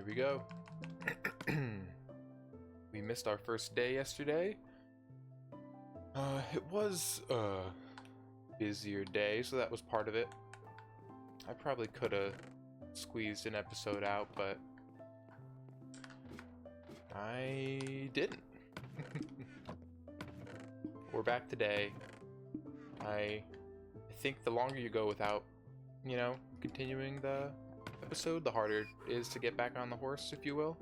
Here we go. We missed our first day yesterday. It was a busier day, so that was part of it. I probably could have squeezed an episode out, but I didn't. We're back today. I think the longer you go without, continuing the episode, the harder it is to get back on the horse, if you will.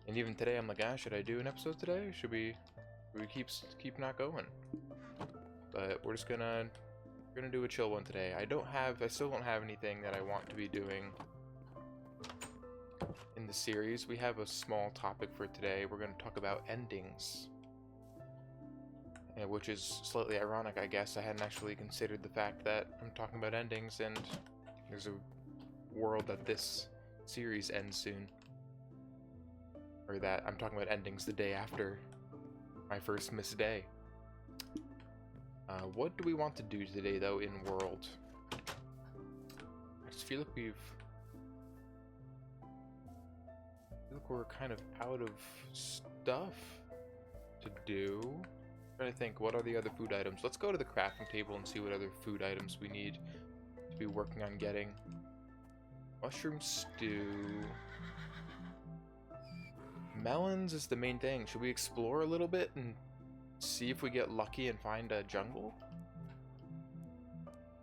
And even today, I'm like, should I do an episode today? Should we keep not going? But we're just gonna do a chill one today. I still don't have anything that I want to be doing in the series. We have a small topic for today. We're gonna talk about endings, which is slightly ironic, I guess. I hadn't actually considered the fact that I'm talking about endings, and there's a world that this series ends soon. Or that I'm talking about endings the day after my first missed day. What do we want to do today, though, in world? I just feel like we're kind of out of stuff to do. I'm trying to think, what are the other food items? Let's go to the crafting table and see what other food items we need to be working on getting. Mushroom stew. Melons is the main thing. Should we explore a little bit and see if we get lucky and find a jungle?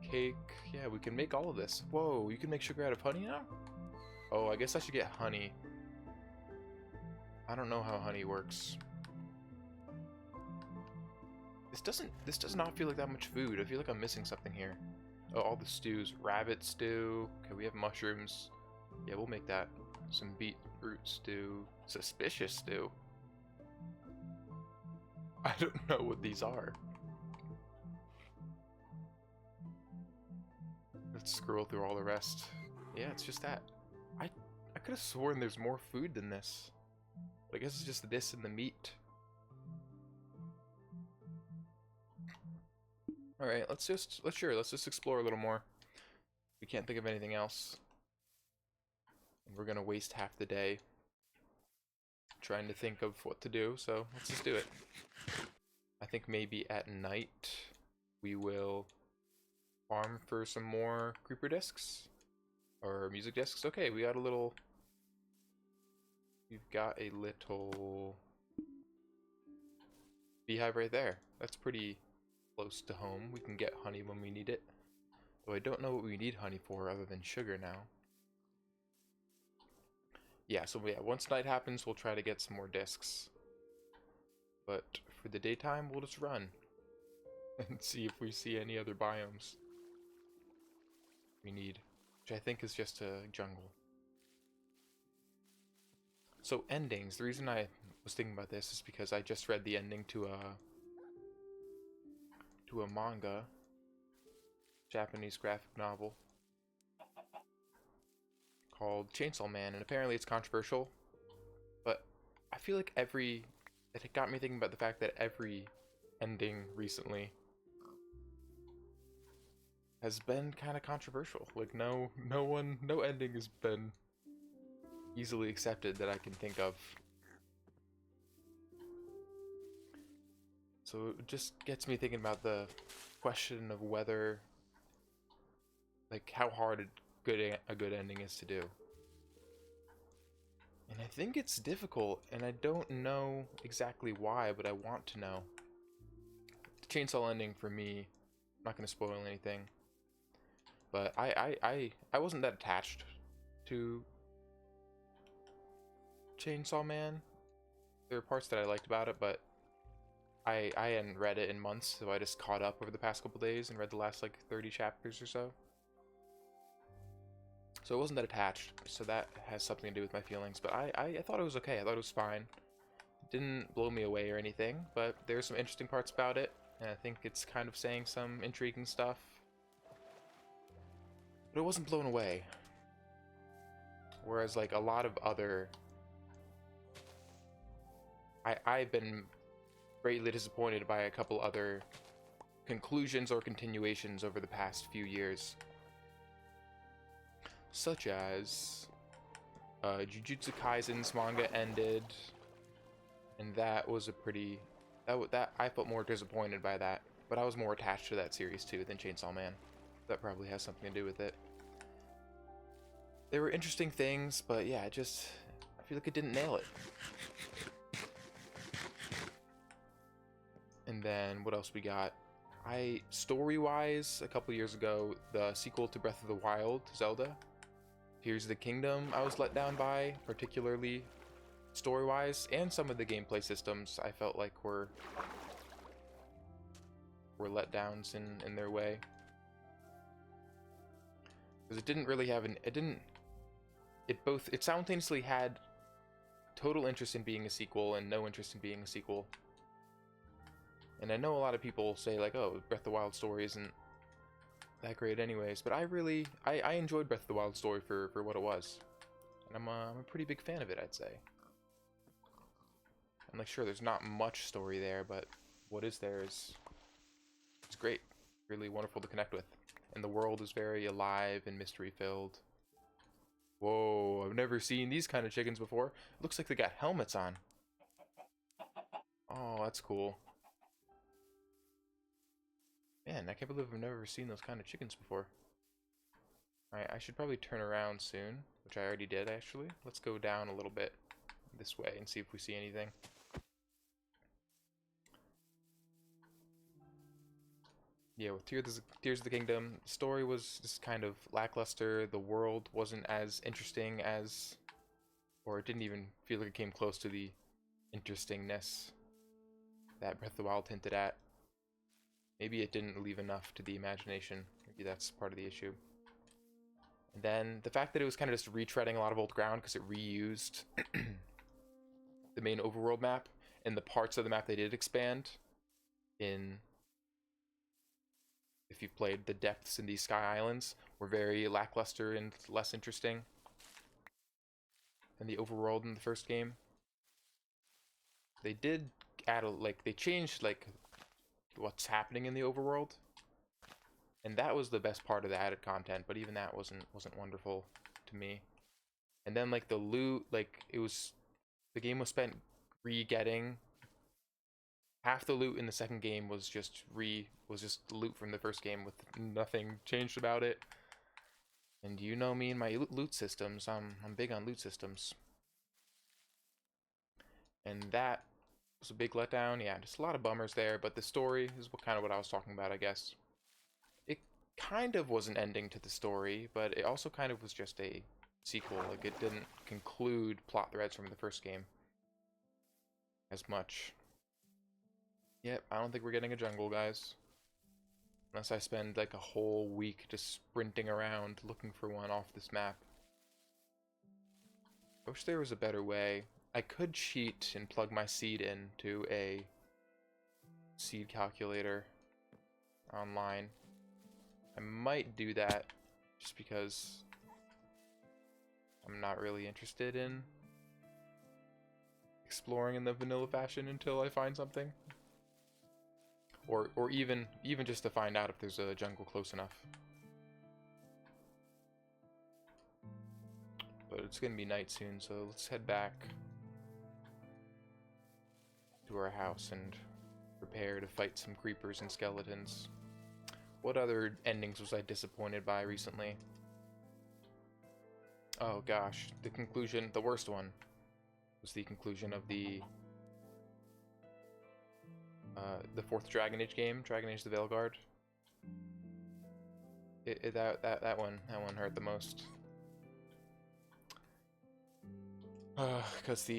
Cake. Yeah, we can make all of this. Whoa, you can make sugar out of honey now? Oh, I guess I should get honey. I don't know how honey works. This does not feel like that much food. I feel like I'm missing something here. Oh, all the stews. Rabbit stew. Okay, we have mushrooms. Yeah, we'll make that. Some beetroot stew. Suspicious stew. I don't know what these are. Let's scroll through all the rest. Yeah, it's just that. I could have sworn there's more food than this. But I guess it's just this and the meat. Alright, let's just explore a little more. We can't think of anything else. We're gonna waste half the day trying to think of what to do, so let's just do it. I think maybe at night we will farm for some more creeper discs or music discs. Okay, we've got a little beehive right there. That's pretty close to home. We can get honey when we need it. Though I don't know what we need honey for other than sugar now. Yeah, so once night happens, we'll try to get some more discs. But for the daytime, we'll just run and see if we see any other biomes we need, which I think is just a jungle. So endings, the reason I was thinking about this is because I just read the ending to a manga, Japanese graphic novel, called Chainsaw Man, and apparently it's controversial, but I feel like it got me thinking about the fact that every ending recently has been kind of controversial. Like no ending has been easily accepted that I can think of. So it just gets me thinking about the question of whether, like, how hard a good ending is to do. And I think it's difficult, and I don't know exactly why, but I want to know. The chainsaw ending for me, I'm not going to spoil anything, but I wasn't that attached to Chainsaw Man. There were parts that I liked about it, but I hadn't read it in months, so I just caught up over the past couple days and read the last like 30 chapters or so. So it wasn't that attached, so that has something to do with my feelings, but I thought it was okay. I thought it was fine. It didn't blow me away or anything, but there's some interesting parts about it, and I think it's kind of saying some intriguing stuff. But it wasn't blown away. Whereas like a lot of other... I've been greatly disappointed by a couple other conclusions or continuations over the past few years. Such as Jujutsu Kaisen's manga ended, and that was a pretty that I felt more disappointed by that, but I was more attached to that series too than Chainsaw Man. That probably has something to do with it. There were interesting things, but yeah, I feel like it didn't nail it. And then what else we got? Story-wise, a couple years ago, the sequel to Breath of the Wild, Zelda, Tears of the Kingdom, I was let down by, particularly story-wise, and some of the gameplay systems I felt like were letdowns in their way. Because it didn't really have it simultaneously had total interest in being a sequel and no interest in being a sequel. And I know a lot of people say like, oh, Breath of the Wild story isn't that great anyways, but I enjoyed Breath of the Wild story for what it was. And I'm a pretty big fan of it, I'd say. I'm like, sure, there's not much story there, but what is there is it's great. Really wonderful to connect with. And the world is very alive and mystery filled. Whoa, I've never seen these kind of chickens before. It looks like they got helmets on. Oh, that's cool. Man, I can't believe I've never seen those kind of chickens before. Alright, I should probably turn around soon, which I already did actually. Let's go down a little bit this way and see if we see anything. Yeah, with Tears of the Kingdom, the story was just kind of lackluster. The world wasn't as interesting as, or it didn't even feel like it came close to the interestingness that Breath of the Wild hinted at. Maybe it didn't leave enough to the imagination. Maybe that's part of the issue. And then the fact that it was kind of just retreading a lot of old ground because it reused the main overworld map, and the parts of the map they did expand in, if you played the depths in these Sky Islands, were very lackluster and less interesting than the overworld in the first game. They did add they changed like what's happening in the overworld, and that was the best part of the added content, but even that wasn't wonderful to me. And then like the loot, like the game was spent re-getting half the loot in the second game was just loot from the first game with nothing changed about it. And you know me and my loot systems, I'm big on loot systems. And that was a big letdown. Yeah, just a lot of bummers there, but the story is kind of what I was talking about, I guess. It kind of was an ending to the story, but it also kind of was just a sequel. Like, it didn't conclude plot threads from the first game as much. Yep, I don't think we're getting a jungle, guys. Unless I spend like a whole week just sprinting around looking for one off this map. I wish there was a better way. I could cheat and plug my seed into a seed calculator online. I might do that just because I'm not really interested in exploring in the vanilla fashion until I find something. Or even just to find out if there's a jungle close enough. But it's gonna be night soon, so let's head back to our house and prepare to fight some creepers and skeletons. What other endings was I disappointed by recently? Oh gosh, the worst one was the conclusion of the fourth Dragon Age game, Dragon Age the Veilguard. That one hurt the most. Because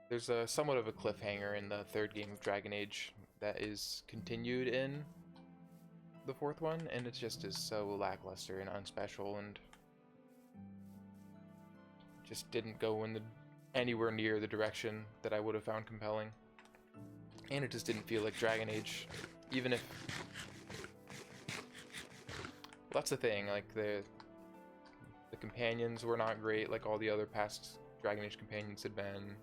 there's a somewhat of a cliffhanger in the third game of Dragon Age that is continued in the fourth one, and it just is so lackluster and unspecial, and just didn't go in anywhere near the direction that I would have found compelling. And it just didn't feel like Dragon Age, even if... Well, that's the thing, like, the companions were not great like all the other past Dragon Age companions had been.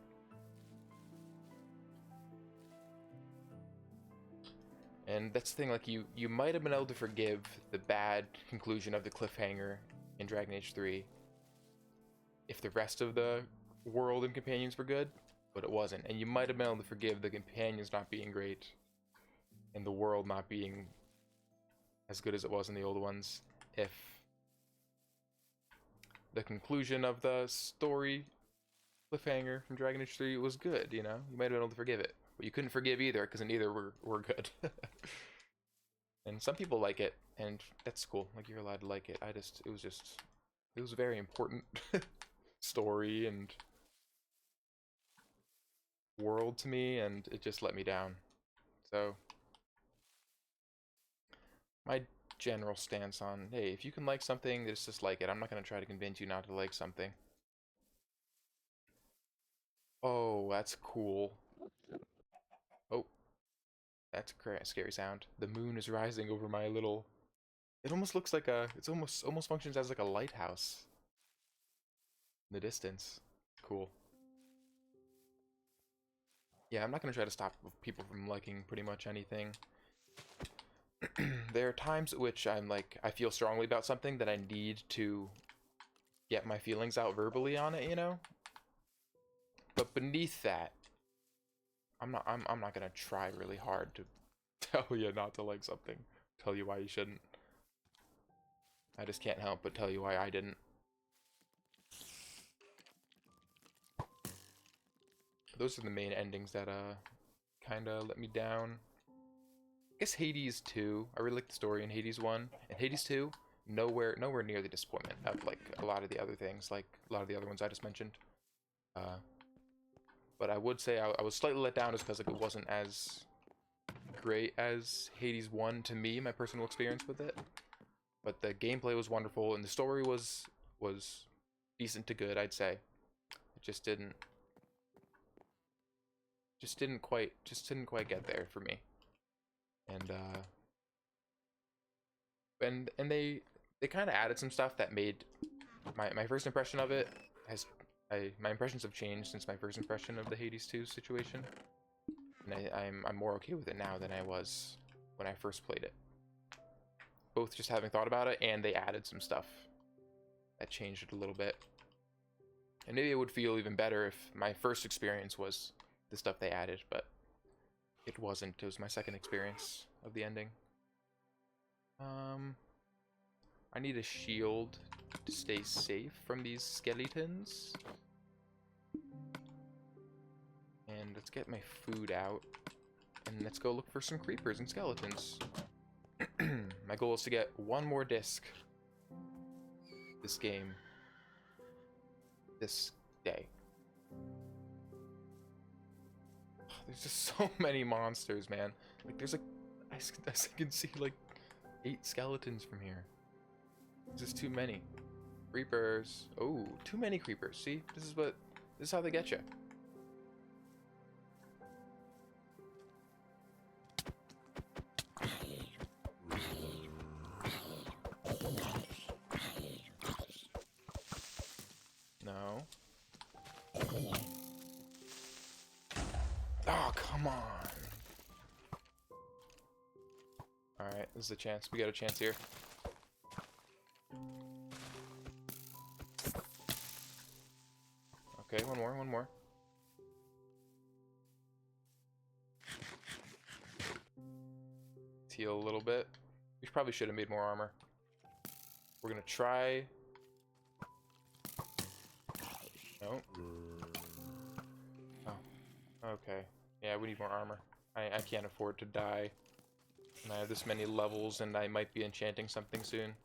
And that's the thing, like, you might have been able to forgive the bad conclusion of the cliffhanger in Dragon Age 3 if the rest of the world and companions were good, but it wasn't. And you might have been able to forgive the companions not being great and the world not being as good as it was in the old ones if the conclusion of the story cliffhanger from Dragon Age 3 was good, you know? You might have been able to forgive it. But you couldn't forgive either, because neither were good. And some people like it, and that's cool. Like, you're allowed to like it. It was a very important story and world to me, and it just let me down. So, my general stance on, hey, if you can like something, just like it. I'm not going to try to convince you not to like something. Oh, that's cool. Oh, that's a scary sound. The moon is rising over my little... It almost looks like a... It's almost functions as like a lighthouse in the distance. Cool. Yeah, I'm not going to try to stop people from liking pretty much anything. There are times at which I'm like, I feel strongly about something that I need to get my feelings out verbally on it, you know? But beneath that, I'm not gonna try really hard to tell you not to like something. Tell you why you shouldn't. I just can't help but tell you why I didn't. Those are the main endings that kinda let me down. I guess Hades 2. I really like the story in Hades 1. And Hades 2, nowhere near the disappointment of like a lot of the other things, like a lot of the other ones I just mentioned. But I would say I was slightly let down just because like, it wasn't as great as Hades 1 to me, my personal experience with it. But the gameplay was wonderful and the story was decent to good, I'd say. It just didn't quite get there for me. And they kind of added some stuff that made my first impression of it my impressions have changed since my first impression of the Hades 2 situation, and I'm more okay with it now than I was when I first played it. Both just having thought about it, and they added some stuff that changed it a little bit. And maybe it would feel even better if my first experience was the stuff they added, but it wasn't. It was my second experience of the ending. I need a shield to stay safe from these skeletons. And let's get my food out. And let's go look for some creepers and skeletons. My goal is to get one more disc this game. This day. There's just so many monsters, man. Like, there's like... I can see, like, 8 skeletons from here. There's just too many. Creepers. Oh, too many creepers. See? This is how they get you. No. Oh, come on. Alright, this is a chance. We got a chance here. Okay, one more. Let's heal a little bit. We probably should have made more armor. We're gonna try... No. Oh. Okay. Yeah, we need more armor. I can't afford to die. And I have this many levels, and I might be enchanting something soon.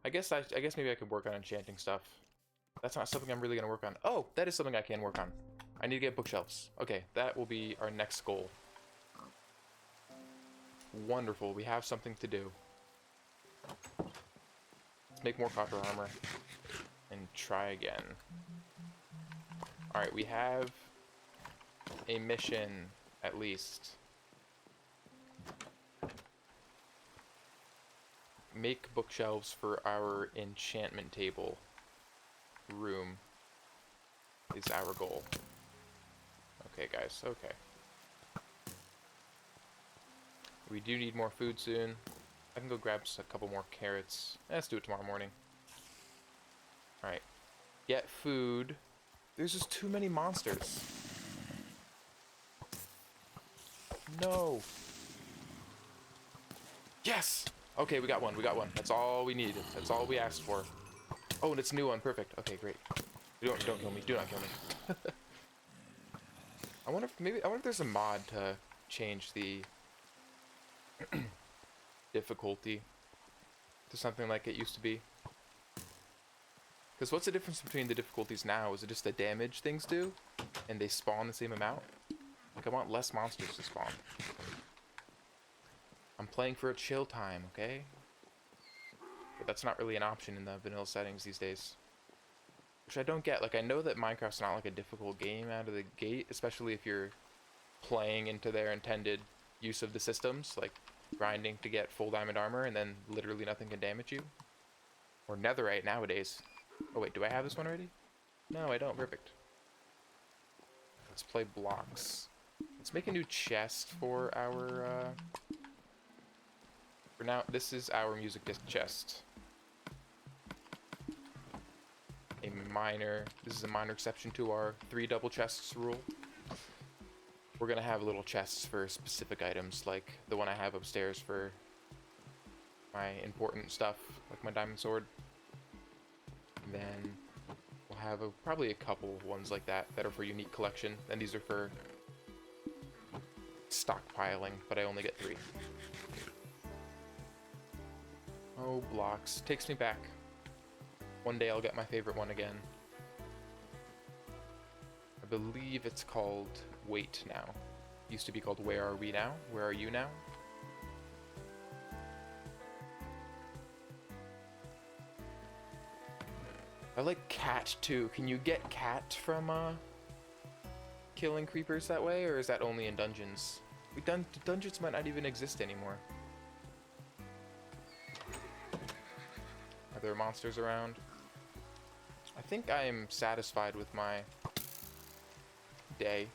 I guess maybe I could work on enchanting stuff. That's not something I'm really gonna work on. Oh, that is something I can work on. I need to get bookshelves. Okay, that will be our next goal. Wonderful, we have something to do. Let's make more copper armor. And try again. Alright, we have a mission, at least. Make bookshelves for our enchantment table room is our goal. Okay, guys, okay. We do need more food soon. I can go grab a couple more carrots. Let's do it tomorrow morning. Alright. get food. There's just too many monsters. No. Yes! Okay, we got one. We got one. That's all we needed. That's all we asked for. Oh, and it's a new one. Perfect. Okay, great. Don't kill me. Do not kill me. I wonder if there's a mod to change the difficulty to something like it used to be. Because what's the difference between the difficulties now? Is it just the damage things do? And they spawn the same amount? Like, I want less monsters to spawn. I'm playing for a chill time, okay? But that's not really an option in the vanilla settings these days. Which I don't get. Like, I know that Minecraft's not like a difficult game out of the gate, especially if you're playing into their intended use of the systems, like grinding to get full diamond armor and then literally nothing can damage you. Or netherite nowadays. Oh wait, do I have this one already? No, I don't. Perfect. Let's play blocks. Let's make a new chest for our, for now, this is our music disc chest. This is a minor exception to our 3 double chests rule. We're gonna have little chests for specific items, like the one I have upstairs for my important stuff, like my diamond sword. And then we'll have probably a couple ones like that that are for unique collection, and these are for stockpiling, but I only get 3. Oh, blocks. Takes me back. One day I'll get my favorite one again. I believe it's called Wait now. Used to be called Where Are We Now? Where Are You Now? I like cat too. Can you get cat from killing creepers that way, or is that only in dungeons? Dungeons might not even exist anymore. Are there monsters around? I think I am satisfied with my day.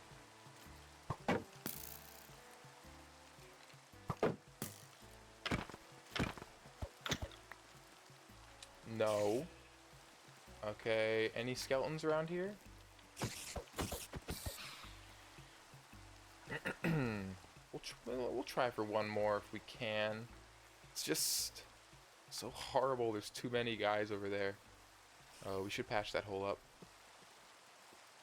No. Okay, any skeletons around here? We'll try for one more if we can. It's just so horrible. There's too many guys over there. Oh, we should patch that hole up.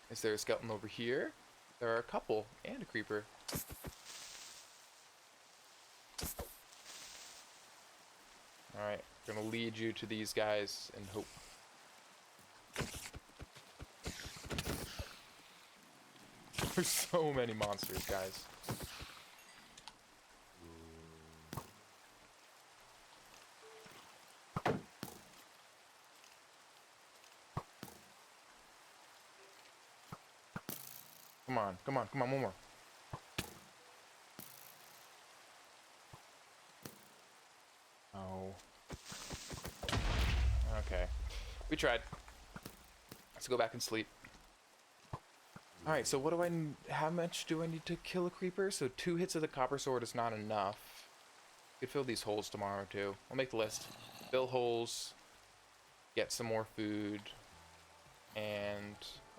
Is there a skeleton over here? There are a couple, and a creeper. Alright, we're gonna lead you to these guys and hope. There's so many monsters, guys. Come on, come on, come on, one more. Oh. Okay. We tried. Let's go back and sleep. Alright, so what do how much do I need to kill a creeper? So 2 hits of the copper sword is not enough. Could fill these holes tomorrow too. I'll make the list. Fill holes. Get some more food. And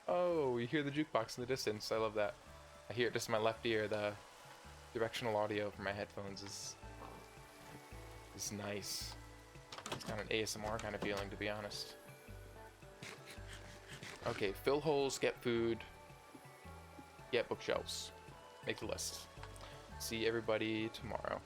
oh, you hear the jukebox in the distance. I love that. I hear it just in my left ear. The directional audio from my headphones is nice. It's kind of an ASMR kind of feeling, to be honest. Okay, fill holes, get food, get bookshelves. Make the list. See everybody tomorrow.